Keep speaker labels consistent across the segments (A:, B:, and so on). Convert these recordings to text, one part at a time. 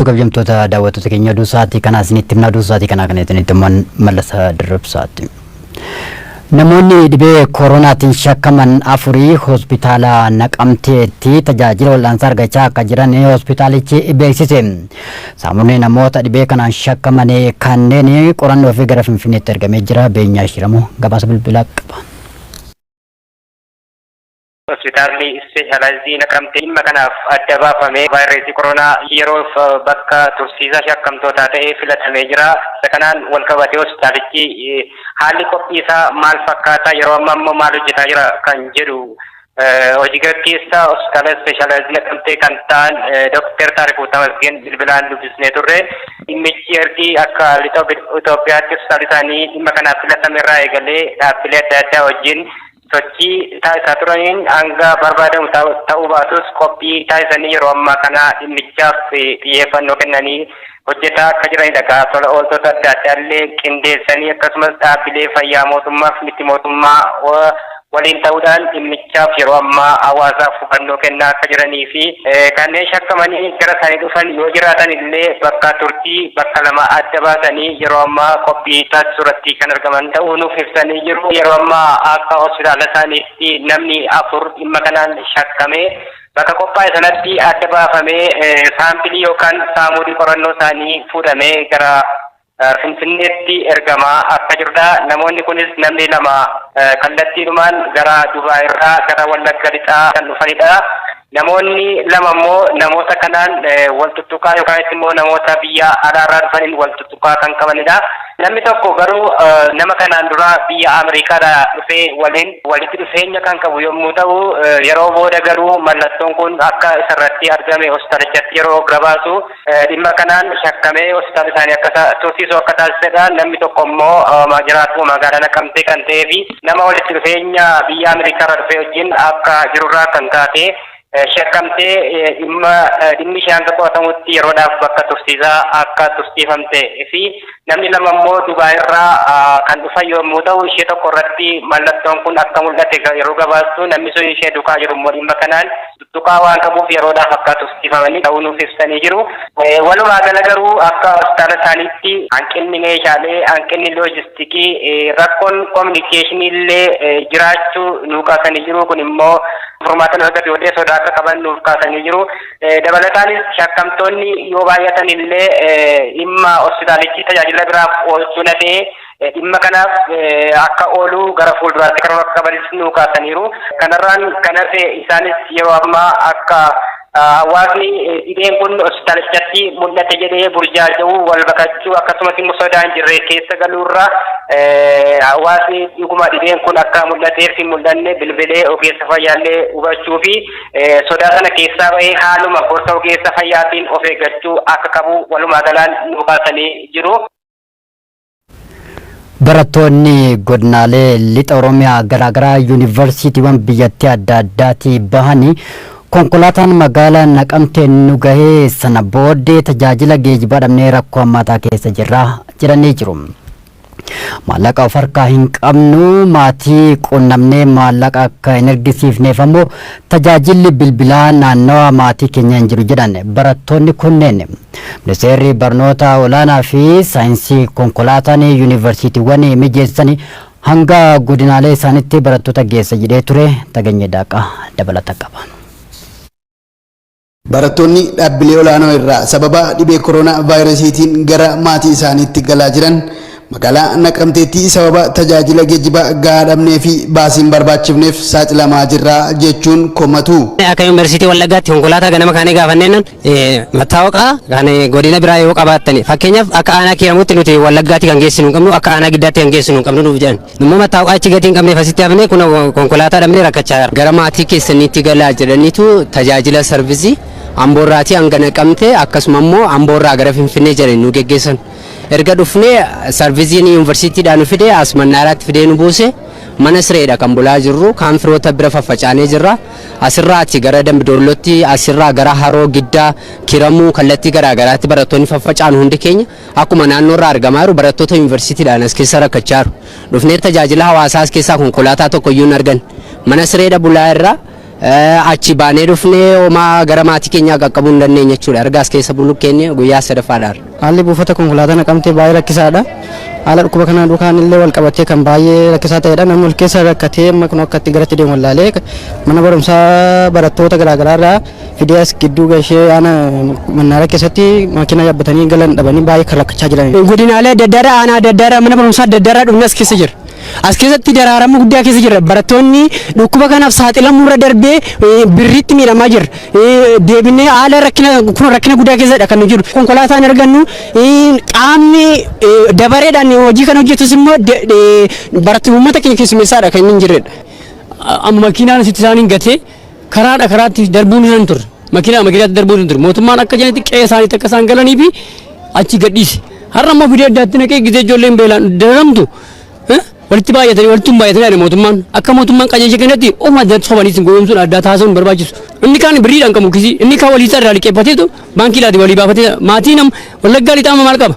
A: Kabajamtoota daawwattoota keenya duusaati kana isinitti himna duusaati kana kanatti Mallasa Dirribsaati. Namoonni dhibee koronaatiin shakkaman afurii hospitaala Naqamteetti tajaajila wal'aansaa argachaa akka jiran hospitaalichi beeksise. Saamunni namoota dhibee kanaan shakkaman kanneen qorannoo fi gara Finfinneetti ergamee jira. Beenyaa Shiramoo gabaasa bilbilaa qaba.
B: Hospitaalli ispeeshaalaayizdii Naqamtee dhimma kanaaf adda baafamee vaayirasii koronaa yeroof bakka tursiisa shakkamtootaa ta'ee filatamee jira. Isa kanaan wal qabatee hospitaalichi haalli qophii isaa maal fakkaata, yeroo ammaa immoo maal hojjetaa jira kan jedhu hojii gaggeessaa hospitaala ispeeshaalaayizdii Naqamtee kan ta'an Dr. Taarikuu Tamasgeen bilbilaan dubbisnee turre. Dhimmichi ergi akka lixa Itoophiyaatti hospitaalli isaanii dhimma kanaaf filatamee eegalee dhaabbilee adda addaa wajjin sochii taasisaa turaniin hanga barbaadamu ta'uu baatus qophii taasisanii yeroo ammaa kana dhimmichaaf xiyyeeffannoo kennanii hojjetaa akka jiranidha. Tola ooltota adda addaa illee qindeessanii akkasumas dhaabbilee fayyaa mootummaaf miti mootummaa waliin ta'uudhaan dhimmichaaf yeroo ammaa hawaasaaf hubannoo kennaa akka jiranii fi kanneen shakkamanii gara isaanii dhufan yoo jiraatan illee bakka turtii bakka lama adda baasanii yeroo ammaa qophii taasisuu irratti kan argaman ta'uu nuuf ibsanii jiru. Yeroo ammaa akka hospitaala isaaniitti namni 4 dhimma kanaan shakkamee bakka qophaa'e sanatti adda baafamee saampilii yookaan saamuudii qorannoo isaanii fuudhamee gara Finfinneetti ergamaa akka jirudha. Namoonni kunis namni 2 kallattiidhumaan gara Dubaay irraa gara Wallagga lixaa kan dhufanidha. Namoonni 2 immoo namoota kanaan wal tuttuqaa yookaan immoo namoota biyya alaarraa dhufaniin wal tuttuqaa kan qabanidha. Namni tokko garuu nama kanaan dura biyya Ameerikaadhaa dhufee waliin walitti dhufeenya kan qabu yommuu ta'u, yeroo booda garuu mallattoon kun akka isarratti argame hospitaalichatti yeroo gabaasu dhimma kanaan shakkamee hospitaala isaanii akka tursiisuu akka taasisedha. Namni tokko immoo jiraatu magaalaa Naqamtee kan ta'ee fi nama walitti dhufeenya biyya Ameerikaarraa dhufee wajjin akka jirurraa kan taate shakkamtee dhimmi ishee hanga qo'atamutti yeroodhaaf bakka tursiisaa akka tursiifamte fi namni 2 immoo Dubaay irraa kan dhufan yommuu ta'u, ishee tokko irratti mallattoon kun akka mul'ate yeroo gabaastu namni sun ishee duukaa jiru immoo dhimma kanaan tuttuqaa waan qabuuf yeroodhaaf akka tursiifamanii ta'uu nuuf ibsanii jiru. Walumaa gala garuu akka hospitaala isaaniitti hanqinni meeshaalee, hanqinni loojistikii, rakkoon kominikeeshinii illee jiraachuu nuu kaasanii jiru. Kun immoo furmaata argate yoo ta'e sodaa akka qaban nuuf kaasanii jiru. Dabalataanis shakkamtoonni yoo baay'atan illee dhimma hospitaalichi tajaajila biraaf oolchuu nafee dhimma kanaaf akka oolu gara fuulduraatti karoora akka qabanis nuu kaasaniiru. Kanarraan kan hafe isaanis yeroo ammaa akka hawaasni dhibeen kun hospitaalichatti mul'ate jedhee burjaaja'uu, wal bakachuu akkasumas immoo sodaan jirre keessa galuurra hawaasni dhuguma dhibeen kun akka mul'ateef hin mul'anne bilbilee ogeessa fayyaallee hubachuu fi sodaa sana keessaa bahee haaluma gorsa ogeessa fayyaatiin of eeggachuu akka qabu walumaa galaan nu kaasanii jiru.
A: Barattoonni godinaalee lixa Oromiyaa garaagaraa yuunivarsiitiiwwan biyyattii adda addaatti bahanii konkolaataan magaalaa Naqamtee nu gahee sana booddee tajaajila geejjibaa dhabnee rakkoo hammaataa keessa jiranii jiru. Maallaqa of harkaa hin qabnu, maatii quunnamnee maallaqa akka hin argisiifneef ammoo tajaajilli bilbilaa naannawa maatii keenya hin jiru jedhan barattoonni kunneen. Ministeerri barnoota olaanaa fi saayinsii konkolaataan yuunivarsiitiiwwan mijeessanii hanga godinaalee isaaniitti barattoota geessa jedhee ture. Taganyee Daaqaa dabalata qaba.
C: Barattoonni dhaabbilee olaanoo irraa sababa dhibee koronaa vaayirasiitiin gara maatii isaaniitti galaa jiran magaalaa Naqamteetti sababa tajaajila geejjibaa gahaa dhabnee fi baasiin barbaachifneef saaxilamaa jirra jechuun komatu.
D: Akka yuunivarsiitii Wallaggaatti konkolaataa ganama kaanee gaafanneen mattaawaqaa kan godina biraa yoo qabaattan fakkeenyaaf akka aanaa Kiiramuutti nuti Wallaggaatti kan geessinu hin qabnu, akka aanaa Giddaatti kan geessinu hin qabnu nuuf jedhan. Immoo mattaawaqaa achi gatii hin qabneef asitti hafnee kun konkolaataa dhabnee rakkachaa gara maatii keessaniitti galaa jedhaniitu tajaajila sarvisii Amboorraatii hanga Naqamtee akkasuma immoo Amboorraa gara Finfinnee jedhanii nu geggeessan. Erga dhufnee sarviziin yuunivarsiitiidhaan nu fide as Mannaaraatti fidee nu buuse mana sireedha kan bulaa jirru, kan firoota bira faffacaanee jirra. Asirraatti gara Dambidollootti, asirraa gara Haroo Giddaa, Kiramuu kallattii garaagaraatti barattoonni faffacaan hundi keenya akkuma naannoorraa argamaa jiru barattoota yuunivarsiitiidhaan as keessa rakkachaa jiru. Dhufnee tajaajila hawaasaa as keessaa konkolaataa tokko iyyuu hin argan. Mana sireedha bulaa irraa achi baanee dhufnee homaa gara maatii keenyaa qaqqabuu hin dandeenye jechuudha. Erga as keessa bulu keenya guyyaa sadaffaadhaan.
E: Haalli buufata konkolaataa Naqamtee baay'ee rakkisaadha. Haala dhukkuba kanaan duukaan illee wal qabatee kan baay'ee rakkisaa ta'edha. Namni ol keessa rakkatee amma kun akka itti garatti deemu wallaalee mana barumsaa barattoota garaagaraa irraa fidee as gidduu gashee mannaara keessatti makiina yaabbatanii galan dhabanii baay'ee kan rakkachaa jiran.
D: Godinaalee adda addaa aanaa adda addaa mana barumsaa adda addaa dhufne as keessa jira. As keessatti daraarama guddaa keessa jira. Barattoonni dhukkuba kanaaf saaxilamuu irra darbee birriitti miidhamaa jira. Deebinee haala rakkina guddaa keessadha kan jiru. Konkolaataan argannu qaamni dabareedhaan hojii kan hojjetus immoo barattoota uummata keenya keessummeessaadha kan inni hin jirredha. Amma makiinaan asitti isaaniin gatee karaatti darbuun hin turre. Makiinaatti darbuun hin turre. Mootummaan akka jedhanitti qe'ee isaaniitti akka isaan galanii fi achi gadhiise. Har'a immoo fidee addaatti naqee gisee ijoolleen beelaan daramtu. Walitti baay'atanii mootummaan akka mootummaan qajeelcha kennatti oma sobaniis goomsuun addaa taasisuun barbaachisu. Inni kaan birriidhaan qabu kisii inni kaan walii isaa irraa liqeeffateetu baankiidhaati walii baafatee maatii nam wallaggaa lixaama maal qaba?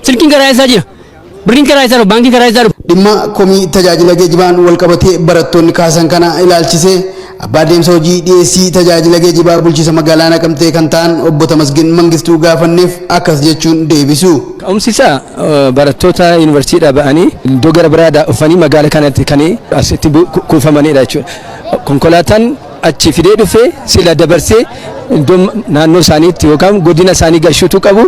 D: Silkiin karaa isaa jira. Birriin karaa isaa baankiin karaa isaa
C: dhimma komii tajaajila geejjibaan wal qabatee barattoonni kaasan kana ilaalchisee abbaa deemsa hojii dhiyeessii tajaajila geejjibaa bulchiinsa magaalaa Naqamtee kan ta'an obbo Tamasgin Mangistuu gaafanneef akkas jechuun deebisu.
F: Ka'umsiisa barattoota yuunivarsiitiidhaa ba'anii iddoo gara biraadhaa dhufanii magaalaa kanatti kan asitti kuufamanidha jechuudha. Konkolaataan achi fidee dhufee sila dabarsee iddoo naannoo isaaniitti yookaan godina isaanii gashuutu qabu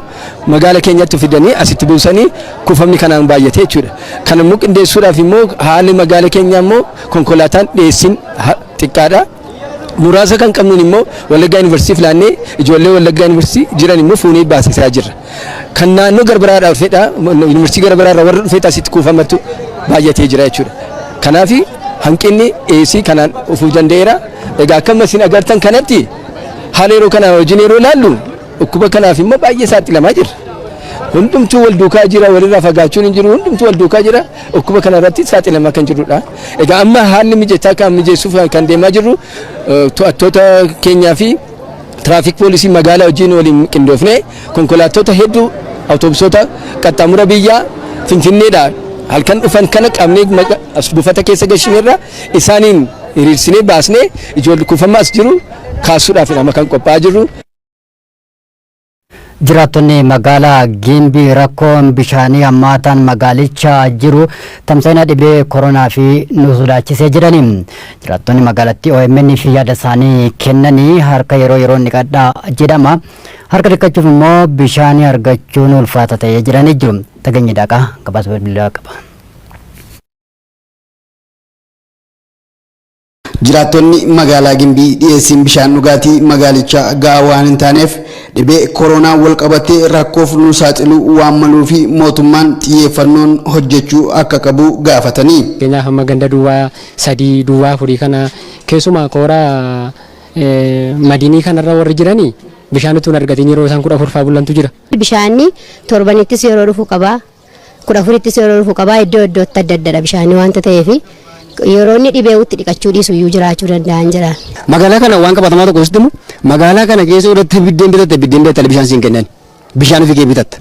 F: magaalaa keenyatti fidanii asitti buusanii kuufamni kanaan baay'ate jechuudha. Kana immoo qindeessuudhaaf immoo haalli magaalaa keenyaa immoo konkolaataan dhiyeessiin xiqqaadha. Muraasa kan qabnuun immoo Wallaggaa Yuunivarsiitii filaannee ijoollee Wallaggaa Yuunivarsiitii jiran immoo fuunee baasisaa jirra. Kan naannoo garbaraadhaa dhufedha Yuunivarsiitii garbaraarraa warra dhufeeta asitti kuufamatu baay'atee jira jechuudha. Kanaaf hanqinni dhiyeessii kanaan dhufuu danda'eera. Egaa akkuma isin agartan kanatti haala yeroo kana wajjin yeroo ilaallu dhukkuba kanaaf immoo baay'ee saaxilamaa jirra. Hundumtuu wal duukaa jira walirraa fagaachuun hin jiru hundumtuu wal duukaa jira dhukkuba kana irratti saaxilamaa kan jirudha. Egaa amma haalli mijataa kan mijeessuuf kan deemaa jirru to'attoota keenyaa fi tiraafiik poolisii magaalaa wajjin waliin qindoofnee konkolaattota hedduu awutoobusota qaxxaamura biyyaa Finfinneedhaa halkan dhufan kana qabnee buufata keessa gashineerra isaaniin hiriirsinee baasnee ijoollee kuufamaas jiru kaasuudhaaf amma kan qophaa'aa jirru.
A: Jiraattonni magaalaa Gimbii rakkoon bishaanii hammaataan magaalicha jiru tamsa'ina dhibee koronaa fi nu sodaachisee jirani. Jiraattonni magaalattii OMN fi yaada isaanii kennanii harka yeroo dhiqadhaa jedhama. Harka dhiqachuuf immoo bishaanii argachuun ulfaata ta'ee jiranii jiru. Taganya Daaqaa gabaasa bilbilaa qaba.
C: Jiraattonni magaalaa Gimbii dhiyeessiin bishaan dhugaatii magaalicha gahaa waan hin taaneef dhibee koronaa wal qabatee rakkoof nu saaxiluu waan maluu fi mootummaan xiyyeeffannoon hojjechuu akka qabu gaafatanii.
E: Keenyaaf amma ganda duwwaa 3 duwwaa 4 kana keessumaa kooraa madiinii kanarra warri jiranii bishaan utuu argatanii yeroo isaan 14 fa'aa bulantu jira.
G: Bishaanni torbanittis yeroo dhufu qabaa 14ttis yeroo dhufu qabaa iddootti adda addadha bishaanii wanta ta'eef yeroo inni dhibee utti dhiqachuu dhiisu iyyuu jiraachuu danda'an jira.
D: Magaalaa kana waan qabatamaa tokko sitti magaalaa kana keessa irratti biddeen bitatte bishaan siin kennan bishaan ofii bitatta.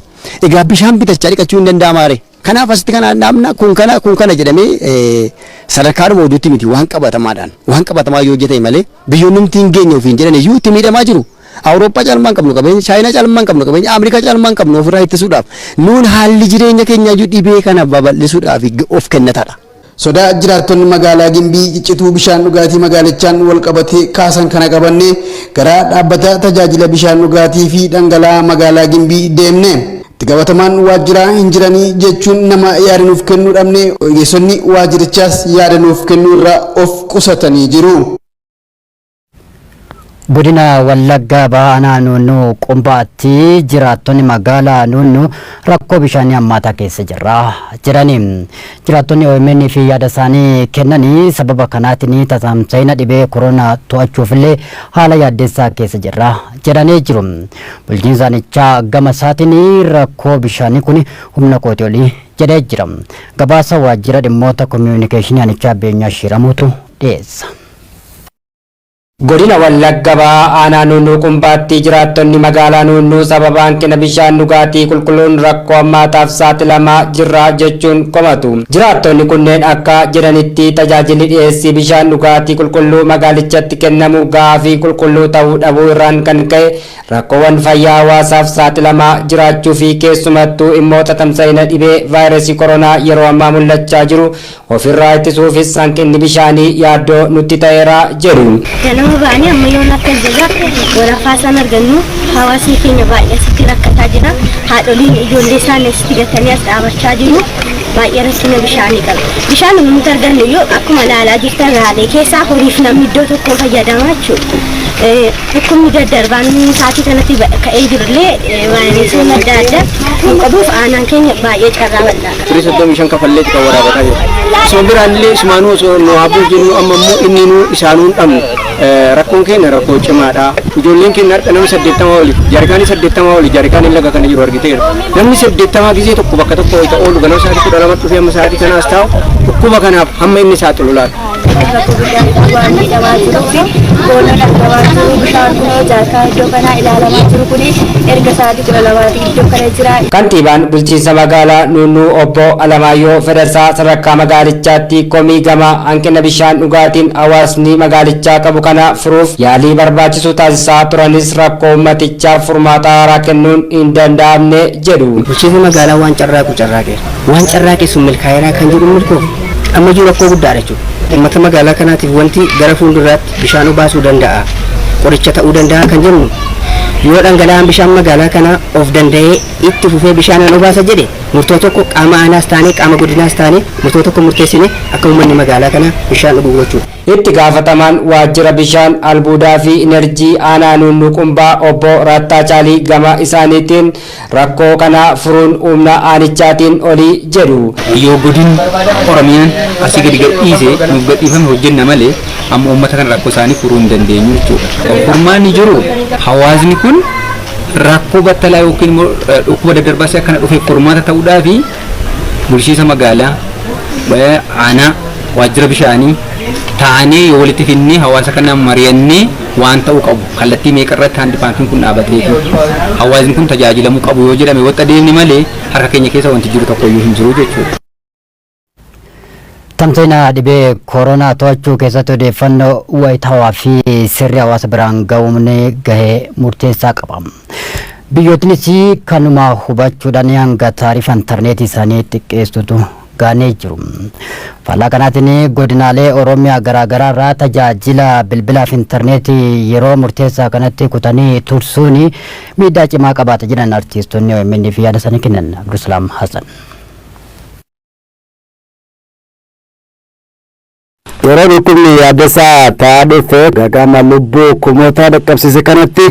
D: Egaa bishaan bitachaa dhiqachuu hin danda'amaare. Kanaaf asitti kana namna kun kana jedhamee sadarkaadhuma oduutti miti waan qabatamaa yoo hojjete malee biyyoonni nuti hin geenye ofiin jedhan iyyuu itti miidhamaa jiru. Awurooppaa caalmaan qabnu qabeenya Chaayinaa caalmaan qabnu qabeenya Ameerikaa caalmaan qabnu ofirraa ittisuudhaaf nuun haalli jireenya keenyaa dhibee kana babal'isuudhaaf of kennataadha.
C: Sodaa jiraattonni magaalaa Gimbii ciccituu bishaan dhugaatii magaalichaan wal qabatee kaasan kana qabannee gara dhaabbata tajaajila bishaan dhugaatii fi dhangala'aa magaalaa Gimbii deemne. Itti gabatamaan waajjiraa hin jiranii jechuun nama yaada nuuf kennuu dhabne ogeessonni waajjirichaas yaada nuuf kennuu irraa of qusatanii jiru.
A: Godina Wallaggaa Bahaa Nunnuu Qumbaatti jiraattonni magaalaa Nunnuu rakkoo bishaanii hammaataa keessa jirani. Jiraattonni OMN fi yaada isaanii kennanii sababa kanaatiin tamsa'ina dhibee koronaa to'achuuf illee haala yaaddeessaa keessa jedhanii jiru. Bulchiinsa aanichaa gama isaatiin rakkoo bishaanii kun humna kootii olii jedhee jira. Gabaasa waajjira dhimmoota koomiyuunikeeshinii aanichaa Beenyaa Shiramuutu dhiyeessa.
D: Godina Wallagga aanaa Nunnuu Qumbaatti jiraattonni magaalaa Nunnuu sababa hanqina bishaan dhugaatii qulqulluun rakkoo hammaataaf saaxilamaa jirra jechuun komatu. Jiraattonni kunneen akka jedhanitti tajaajilli dhiyeessii bishaan dhugaatii qulqulluu magaalichatti kennamu gahaa fi qulqulluu ta'uu dhabuu irraan kan ka'e rakkoowwan fayyaa hawaasaaf saaxilamaa jiraachuu fi keessumattuu immoo tamsa'ina dhibee vaayirasii koronaa yeroo ammaa mul'achaa jiru ofirraa ittisuufis hanqinni bishaanii yaaddoo nutti ta'eera jedhu.
H: Nama baanii amma yoo akka jira warafaa isaan argannu hawaasni keenya baay'ee asitti rakkataa jira. Haadholiin ijoollee isaanii asitti gatanii as dhaabachaa jiru. Baay'ee rakkina bishaanii qaba. Bishaan nuti argannu yoo akkuma ilaalaa jirtan raalee keessaa horiif namni iddoo tokko fayyadamaa jechuudha. Dhukkubni daddarbaan sa'aatii kanatti ka'ee jirullee vaayirasiin adda addaa kan qabuuf aanaan keenya baay'ee carraa bal'aadha.
F: Firii 35 kafallee kan waraabataa jiru. Osoo biraallee ismaanuu osoo nu haabuu jennu amma immoo inni nu isaanuu hin dhabnu. Rakkoon keenya rakkoo cimaadha. Ijoolleen keenya harka nama 80 oli, jaarkaanii 80 oli, jaarkaanii laga kana jiru argiteera. Namni 80 gisee tokko bakka tokko wayita oolu ganama sa'aatii 12 dhufee amma sa'aatii kanaas taa'u dhukkuba kanaaf hamma inni saaxilu laata.
D: Kantiibaan bulchiinsa magaalaa Nunnuu obbo Alamaayyoo Federsaa sadarkaa magaalichaatti komii gama hanqina bishaan dhugaatiin hawaasni magaalichaa qabu kana furuuf yaalii barbaachisu taasisaa turanis rakkoo uummatichaaf furmaata haaraa kennuun hin danda'amne jedhu.
E: Bulchiinsa magaalaa waan carraaqeera. Waan carraaqe sun milkaa'inaa kan jedhu milkoof amma jiru rakkoo guddaadha jechuudha. Uummata magaalaa kanaatiif wanti gara fuulduraatti bishaan baasuu danda'a, qoricha ta'uu danda'a kan jennu yoo dhangala'aan bishaan magaalaa kana of danda'ee itti fufee bishaan obaasa jedhe murtoo tokko qaama aanaas taane qaama godinaas taane murtoo tokko murteessine akka uummanni magaalaa kana bishaan dhugu gochuudha.
D: Itti gaafatamaan waajjira bishaan albuudaa fi inerjii aanaa Nunnuu Qumbaa obbo Rattaa Caalii gama isaaniitiin rakkoo kana furuun humna aanichaatiin olii jedhu.
I: Yoo godin Oromiyaan asii gadi gadhiise nuuf gadhiifame hojjenna malee amma uummata kana rakkoo isaanii furuu hin dandeenyu jechuudha. Furmaanni jiru hawaasni kun rakkoo battalaa yookiin dhukkuba daddarbaasii akkana dhufee furmaata ta'uudhaa fi bulchiinsa magaalaa aanaa waajjira bishaanii taanee yoo walitti finnee hawaasa kana mari'annee waan ta'uu qabu kallattii meeqa irratti handi paantiin kun dhaabatee hawaasni kun tajaajilamuu qabu yoo jedhame wanta deemni malee harka keenya keessa wanti jiru tokko iyyuu hin jiru jechuudha.
A: Tamsa'ina dhibee koronaa to'achuu keessatti odeeffannoo wayitaawaa fi sirrii hawaasa biraan ga'uun gahee murteessaa qaba. Biyyootnis kanuma hubachuudhaan hanga taarifa intarneetii isaanii xiqqeessutu gaanee jiru. Faalaa kanaatiin godinaalee Oromiyaa garaagaraa irraa tajaajila bilbilaa fi intarneetii yeroo murteessaa kanatti kutanii tursuun miidhaa cimaa qabaata jedhan artiistonni OMN fi yaada isaanii kennan. Abdusalaam Hassan.
C: Yeroo dhukkubni yaaddeessaa ta'aa dhufe gaagama lubbuu kumoota dhaqqabsiise kanatti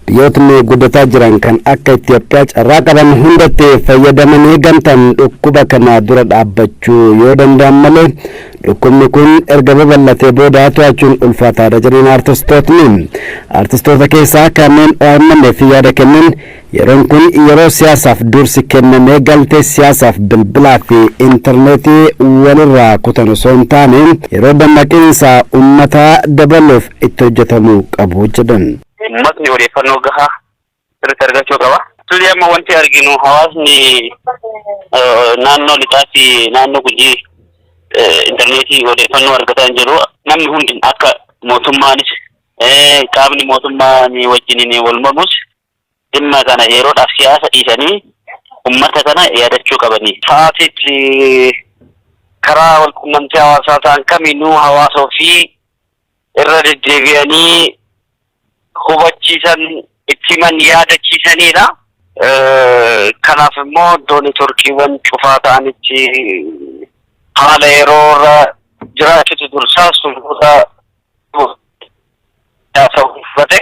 C: biyyootni guddataa jiran kan akka Itoophiyaa carraa qaban hundatti fayyadamanii gamtaan dhukkuba kana dura dhaabbachuu yoo danda'an malee dhukkubni kun erga babal'atee booda to'achuun ulfaataadha jedhan artistootni. Artistoota keessaa kanneen OMN fi yaada kennan yeroon kun yeroo siyaasaaf dursi kennamee galtee siyaasaaf bilbilaa fi intarneetii walirraa kutan osoo hin taane yeroo dammaqinsa uummataa dabaluuf itti hojjetamuu qabu jedhan.
B: Uummatni odeeffannoo gahaa sirriitti argachuu qaba. Tuli amma wanti arginu hawaasni naannoo lixaa fi naannoo gujii intarneetii odeeffannoo argataa hin jiru. Namni hundi akka mootummaanis qaamni mootummaa wajjin wal mormus dhimma kana yeroodhaaf siyaasa dhiisanii uummata kana yaadachuu qabani. Sa'aatiitti karaa wal quunnamtii hawaasaa ta'an kamiinuu hawaasa ofii irra deddeebi'anii hubachiisan itti himan yaadachiisanidha. Kanaaf immoo iddoo neetworkiiwwan cufaa ta'anitti haala yeroo irra jiraachutu dursaa sulbuudha uffate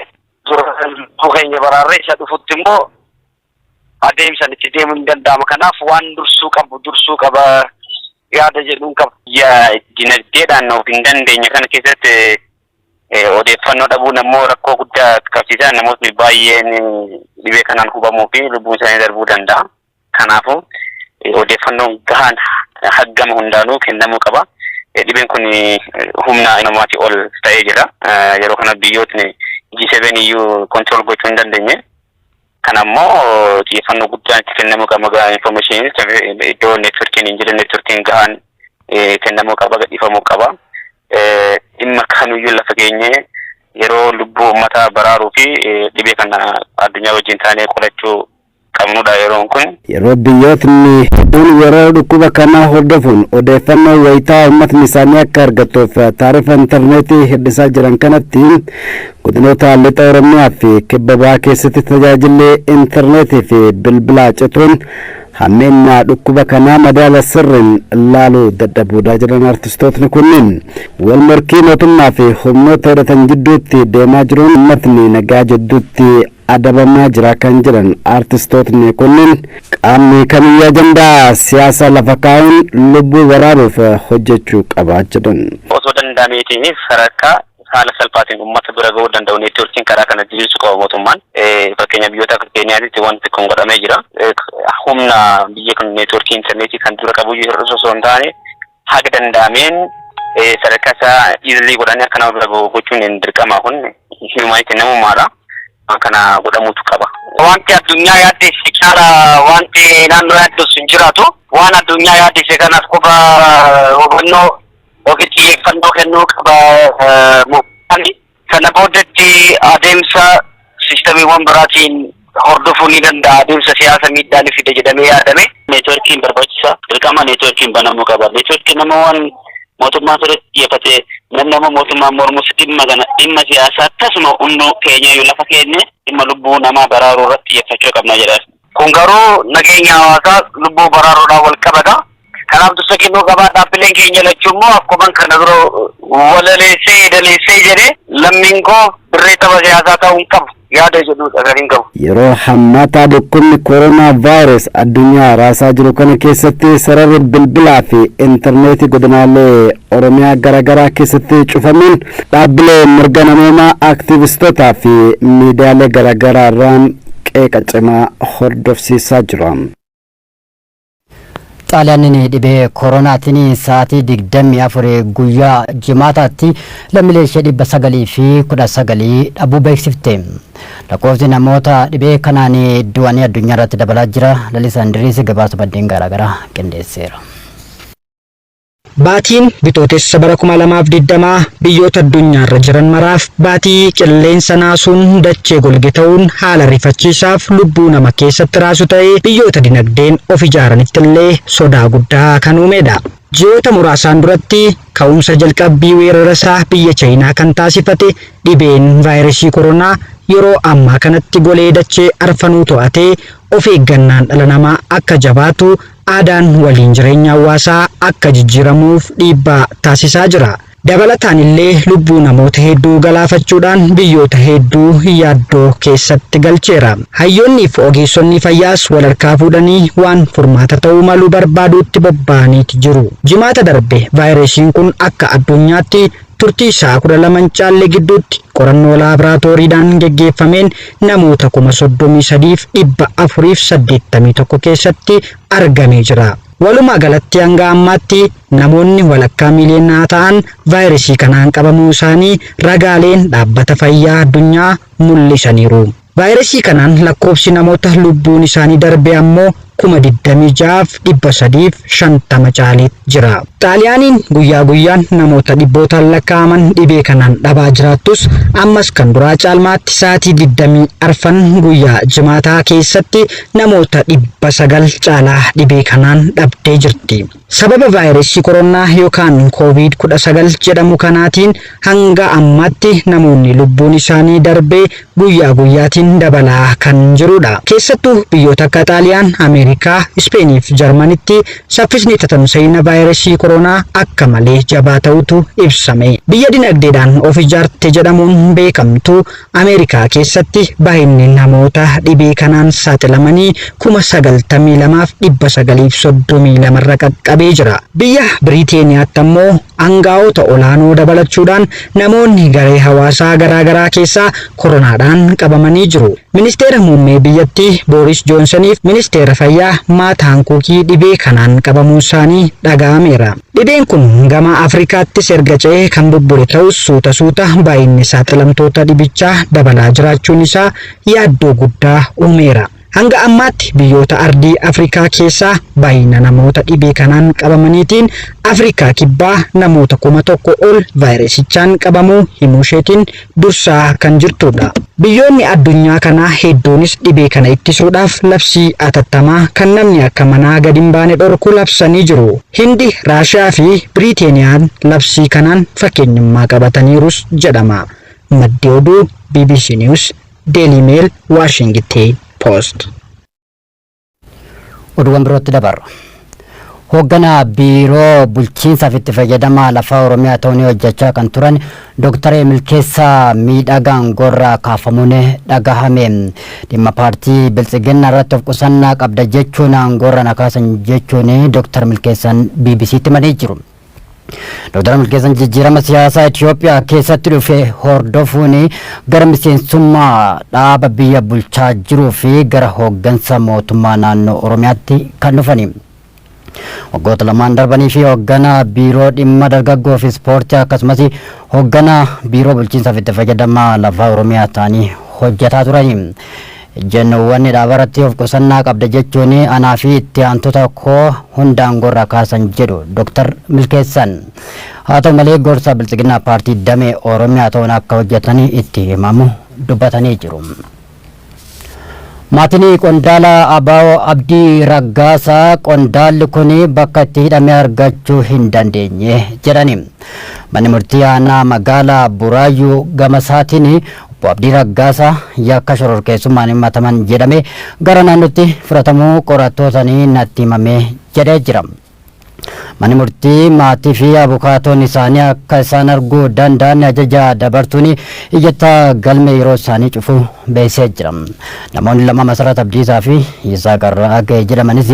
B: keenya baraarree isa dhufutti immoo adeemsan itti deemuu hin danda'ama. Kanaaf waan dursuu qaba yaada jedhuun qaba. Dinagdeedhaan of hin dandeenye kana keessatti odeeffannoo dhabuun ammoo rakkoo guddaa qabsiisaa namootni baay'een dhibee kanaan hubamuu fi lubbuun isaanii darbuu danda'a. Kanaafuu odeeffannoon gahaan haggama hundaanuu kennamuu qaba. dhibeen kun humna namaatii ol ta'ee jira. Yeroo kana biyyootni G7 iyyuu control gochuu hin dandeenye. Kanammoo xiyyeeffannoo guddaan itti kennamuu qaba. Information iddoo networkiin hin jirre networkiin gahaan kennamuu qaba, gadhiifamuu qaba. Dhimma kamiyyuu lafa geenyee yeroo lubbuu uummataa baraaruu fi dhibee kana addunyaa wajjin taanee qolachuu qabnudha yeroon kun.
J: Yeroo biyyootni hedduun yeroo dhukkuba kanaa hordofuun odeeffannoo wayitaa uummatni isaanii akka argatuuf taarifa intarneetii hir'isaa jiran kanatti godinoota lixa Oromiyaa fi kibba bahaa keessatti tajaajilli intarneetii fi bilbilaa cituun hammeenya dhukkuba kanaa madaala sirriin ilaaluu dadhabuudhaa jiran artistootni kunniin wal morkii mootummaa fi humnoota hidhatan jidduutti deemaa jiruun uummatni nagaa jidduutti adabamaa jira kan jiran artistootni kunniin qaamni kamiyyuu ajandaa siyaasa lafa kaa'uun lubbuu waraabuuf hojjechuu qabaa jedhan.
B: Osoo danda'ameetiif sadarkaa haala salphaatiin uummata bira ga'uu danda'u neetworkiin karaa kana diriirsuu qaba mootummaan. Fakkeenya biyyoota akka Keeniyaatti wanti kun godhamee jira. Humna biyya kun neetworkii intarneetii kan dura qabu hir'isuu osoo hin taane haga danda'ameen sadarkaa isaa iizilii godhanii akka nama bira ga'u gochuun hin dirqama kun hinumaanitti namummaadha. Kana godhamuutu qaba. Wanti addunyaa yaaddesse caala wanti naannoo yaaddessu hin jiraatu. Waan addunyaa yaaddesse kanas qofa hubannoo yookiin xiyyeeffannoo kennuu qaba. Kana booddatti adeemsa siistamiiwwan biraatiin hordofuu ni danda'a. Adeemsa siyaasa miidhaan fide jedhamee yaadame. Neetworkiin barbaachisa. Dirqama neetworkiin banamuu qaba. Neetworkiin nama waan mootummaa turetti xiyyeeffate nama mootummaa mormus dhimma siyaasaa akkasuma hunduu keenya yoo lafa keenne dhimma lubbuu namaa baraaruu irratti xiyyeeffachuu qabna jedha. Kun garuu nageenya hawaasaa lubbuu baraaruudhaan wal qabata. Kanaaf dursa kennuu qabaa. Dhaabbileen keenya lachuu immoo akkuma kana dura walaleessee daleessee jedhee lammiin koo dirree tapha siyaasaa ta'uu hin qabu. Yaada jedhudha gariin qabu.
J: Yeroo hammaataa dhukkubni koronaa vaayirus addunyaa raasaa jiru kana keessatti sararri bilbilaa fi intarneetii godinaalee Oromiyaa garaagaraa keessatti cufamuun dhaabbilee mirga namoomaa aktiivistootaa fi miidiyaalee garaagaraa irraan qeeqa cimaa hordofsiisaa jira.
A: Xaaliyaaniin dhibee koronaatiin sa'aatii 24 guyyaa jimaataatti lammiilee ishee 919 dhabuu beeksifte. Lakkoofsi namoota dhibee kanaan du'anii addunyaa irratti dabalaa jira. Lalisaa Indiriis gabaasa baddeen garaagaraa qindeesseera.
K: Baatiin bitootessa bara 2020 biyyoota addunyaarra jiran maraaf baatii qilleensa naasuun dachee golge ta'uun haala rifachiisaaf lubbuu nama keessatti raasu ta'ee biyyoota dinagdeen of ijaaranitti illee sodaa guddaa kan uumedha. Ji'oota muraasaan duratti ka'umsa jalqabbii weerara isaa biyya Chaayinaa kan taasifate dhibeen vaayirasii koronaa yeroo ammaa kanatti golee dachee arfanuu to'atee of eeggannaan dhala namaa akka jabaatu aadaan waliin jireenya hawaasaa akka jijjiiramuuf dhiibbaa taasisaa jira. Dabalataan illee lubbuu namoota hedduu galaafachuudhaan biyyoota hedduu yaaddoo keessatti galcheera. Hayyoonnii fi ogeessonni fayyaas wal harkaa fuudhanii waan furmaata ta'uu malu barbaaduutti bobba'aniiti jiru. Jimaata darbe vaayirasiin kun akka addunyaatti turtii isaa 12 caalle gidduutti qorannoo laaboraatooriidhaan geggeeffameen namoota 33,481 keessatti argamee jira. Walumaa galatti hanga ammaatti namoonni walakkaa miiliyoonaa ta'an vaayirasii kanaan qabamuu isaanii ragaaleen dhaabbata fayyaa addunyaa mul'isaniiru. Vaayirasii kanaan lakkoofsi namoota lubbuun isaanii darbe ammoo 26,350 caalee jira. Xaaliyaaniin guyyaa guyyaan namoota dhibbootaan lakkaa'aman dhibee kanaan dhabaa jiraattus ammas kan duraa caalmaatti sa'aatii 24 guyyaa jimaataa keessatti namoota 900 caalaa dhibee kanaan dhabdee jirti. Sababa vaayirasii koronaa yookaan COVID-19 jedhamu kanaatiin hanga ammaatti namoonni lubbuun isaanii darbee guyyaa guyyaatiin dabalaa kan jirudha. Keessattuu biyyoota akka Xaaliyaan, Ameerikaa, Ispeenii fi Jarmanitti saffisni tatamsa'ina vaayirasii koronaa akka malee jabaa ta'utu ibsame. Biyya dinagdeedhaan of ijaarte jedhamuun beekamtu Ameerikaa keessatti baay'inni namoota dhibee kanaan saaxilamanii 92,932 irra qaqqabee jira. Biyya Biriiteeniyaatti ammoo aangaa'ota olaanoo dabalachuudhaan namoonni garee hawaasaa garaagaraa keessaa koronaadhaan qabamanii jiru. Ministeera muummee biyyattii Booris Joonsoniif ministeera fayyaa Maat Hankuukii dhibee kanaan qabamuun isaanii dhaga'ameera. Dhibeen kun gama Afrikaattis erga ce'ee kan bubbule ta'us suuta suuta baay'inni saaxilamtoota dhibichaa dabalaa jiraachuun isaa yaaddoo guddaa uumeera. Hanga ammaatti biyyoota ardii Afrikaa keessaa baay'ina namoota dhibee kanaan qabamaniitiin Afrikaa kibbaa namoota 1,000 ol vaayirasichaan qabamuu himuu isheetiin dursaa kan jirtudha. Biyyoonni addunyaa kanaa hedduunis dhibee kana ittisuudhaaf labsii atattamaa kan namni akka manaa gadi hin baane dhorku labsanii jiru. Hindi, Raashiyaa fi Biriiteeniyaan labsii kanaan fakkeenyummaa qabataniirus jedhama. Maddi oduu BBC News, Daily Mail, Washington Post.
A: Oduuwwan birootti dabarra. Hoogganaa biiroo bulchiinsaaf itti fayyadamaa lafaa Oromiyaa ta'uun hojjechaa kan turan Dr. Milkeessaa Miidhagaan gorraa kaafamuun dhagahame. Dhimma paartii Biltsiginnaa irratti of qusannaa qabda jechuun aangorra nakaasan jechuun Dr. Milkeessaan BBC'tti himanii jiru. Dr. Milkeessaan jijjiirama siyaasaa Itoophiyaa keessatti dhufe hordofuun gara miseensummaa dhaaba biyya bulchaa jiruu fi gara hooggansa mootummaa naannoo Oromiyaatti kan dhufani. Waggoota lamaan darbanii fi hoogganaa biiroo dhimma dargaggoo fi ispoortii akkasumas hoogganaa biiroo bulchiinsaaf itti fayyadamaa lafaa Oromiyaa ta'anii hojjetaa turani. Jennoowwan dhaabaratti of qusannaa qabda jechuun anaa fi itti aantota koo hundaan gorra kaasan jedhu Dr. Milkeessaan. Haa ta'u malee gorsa Biltsiginnaa paartii damee Oromiyaa ta'uun akka hojjetanii itti himamu dubbatanii jiru. Maatiin qondaala Abaa'oo Abdii Raggaasaa qondaalli kun bakka itti hidhamee argachuu hin dandeenye jedhani. Manni murtii aanaa magaalaa Buraayyuu gama isaatiin Obbo Abdii Raggaasaa yakka shororkeessummaan himataman jedhame gara naannootti fudhatamuu qorattootaanii natti himamee jedhee jira. Manni murtii maatii fi abukaatoon isaanii akka isaan arguu danda'an ajaja dabartuun iyyata galmee yeroo isaanii cufu beeksisee jira. Namoonni lama Masarat Abdiisaa fi Yisaaq Arraagee jedhamanis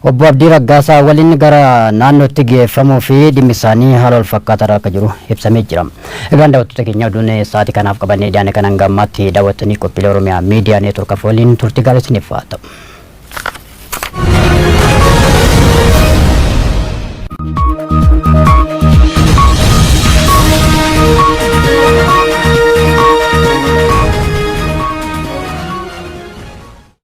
A: Obbo Abdii Raggaasaa waliin gara naannootti geeffamuu fi dhimmi isaanii haala wal fakkaataa akka jiru ibsamee jira. Egaan daawwattoota keenya oduun sa'aatii kanaaf qabannee dhiyaanne kan hanga ammaatti daawwattanii qophiilee Oromiyaa miidiyaa neetwoorkii waliin turtii gaarii isiniif haa ta'u.